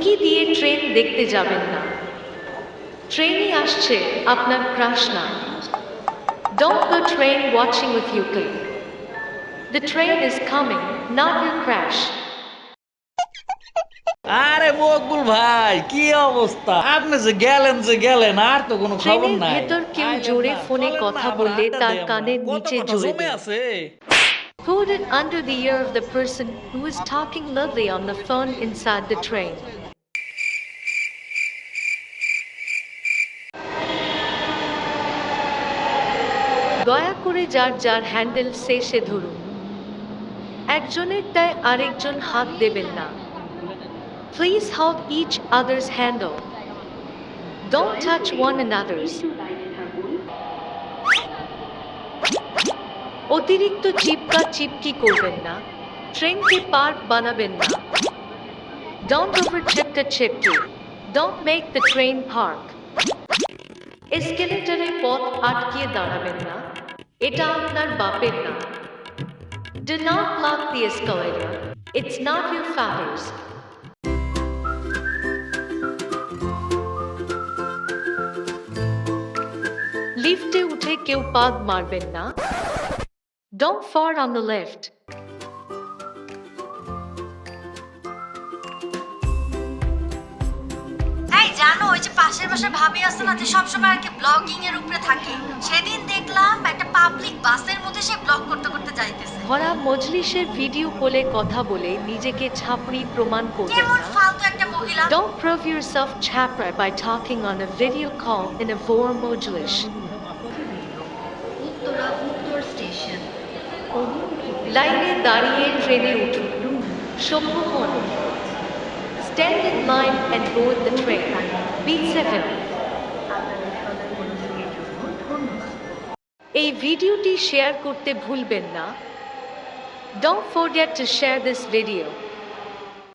উকি দিয়ে ট্রেন দেখতে যাবেন না। ট্রেনে আসছে আপনার ক্রাশ না। Don't go train watching with Yuki. The train is coming, not your crash. আরে মকবুল ভাই কি অবস্থা? আপনি যে গেলেন আর তো কোনো খবর ট্রেনের নাই। ভেতর কেউ আইলেন জোরে না, ফোনে চলেন না, কথা আবার বললে আড্ডা তার দেই আমরা। কানের কত নিচে কথা জোরে জমে দিন। আছে। Put it under the ear of the person who is talking loudly on the phone inside the train. দয়া করে যার যার হ্যান্ডেল সে ধরুন। একজনেরটায় আরেকজন হাত দেবেন না। Please hold each other's handle. Don't touch one another's. অতিরিক্ত চিপকি করবেন না। ট্রেনকে পার্ক বানাবেন না। Don't over chipki. Don't make the train park. এসকেলেটরে পথ আটকিয়ে দাঁড়াবেন না। এটা আপনার বাপের না। Do not block the escalator. It's not your father's. লিফটে উঠে কেউ পাদ মারবেন না। Don't fart on the lift. এই জানো ওই যে পাশের বাসার ভাবি আছে না যে সবসময় আর কি ব্লগিং এর উপরে থাকে, সেদিন দেখলাম একটা পাবলিক বাসের মধ্যে সে ব্লগ করতে করতে যাইতেছে। ভরা মজলিসের ভিডিও কলে কথা বলে নিজেকে ছাপড়ি প্রমাণ করবেন কেমন না। ফালতু একটা মহিলা। Don't prove yourself chapra by talking on a video call in a vor mojlish. উত্তর স্টেশন। লাইনে দাঁড়িয়ে ট্রেনে উঠুন। সভ্য হন। Stand in line and board the train. Be civil. এই ভিডিওটি শেয়ার করতে ভুলবেন না। Don't forget to share this video.